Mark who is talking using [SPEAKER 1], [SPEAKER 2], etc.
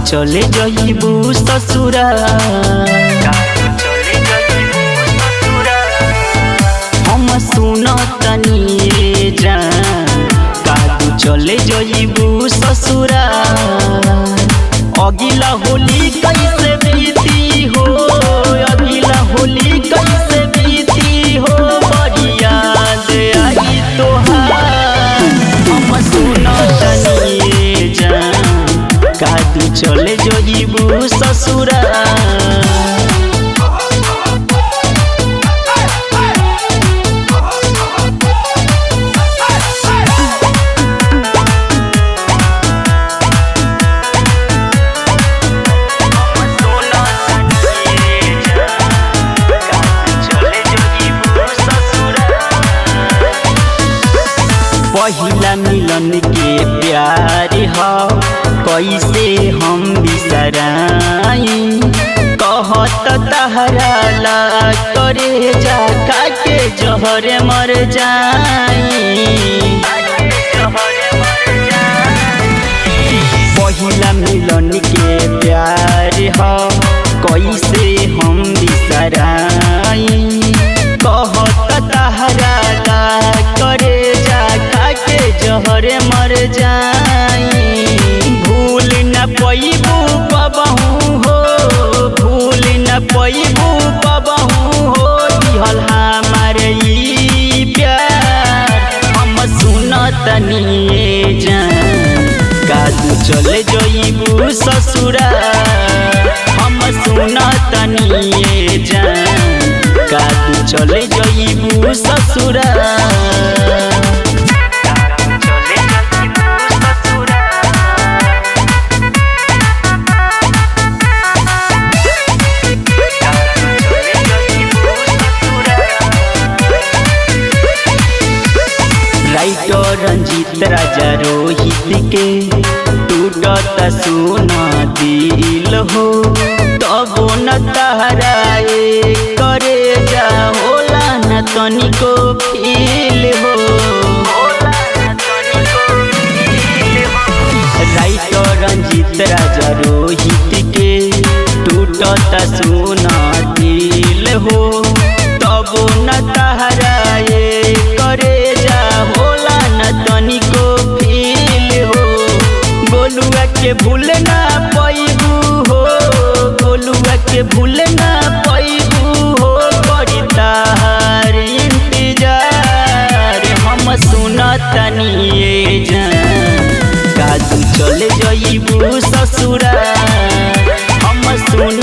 [SPEAKER 1] चले जइबू ससुरा हम सुनतनी जान कादू चले जइबू ससुरा अगिला होली कैसे बीती हो अगिला होली कैसे बीती हो बड़ी याद आई तोहार हम सुनतनी जान कादू चले जइबू ससुरा पहिला मिलन के प्यार हो कैसे हम बिसराई कहत तहरा ला करे जा के जहर मर जाई पहिला मिलन के प्यार हो कैसे हम बिसराई कहत तहरा ला करे जहर मर जाई भूल न पैबू पबहू हो भूल न पैबू पबहू हो दिहल हमारे ई प्यार हम सुनतनी जान कादू चले जइबू ससुरा हम सुनतनी जान कादू चले जइबू ससुरा रंजीत राजा रोहित के टूटत सुना दिल हो तबो न तहराए करे जा होला न तनिको फील हो राइटर रंजीत राजा रोहित के टूटत सुना दिल हो तबो न तहराए करे जा होला तनिको फील हो गोलुआ के भूल ना पैबू हो गोलुआ के भूल ना पैबू हो बड़ी तार इंतजार हम सुनतनी जान कादू चले जइबू ससुरा हम सुन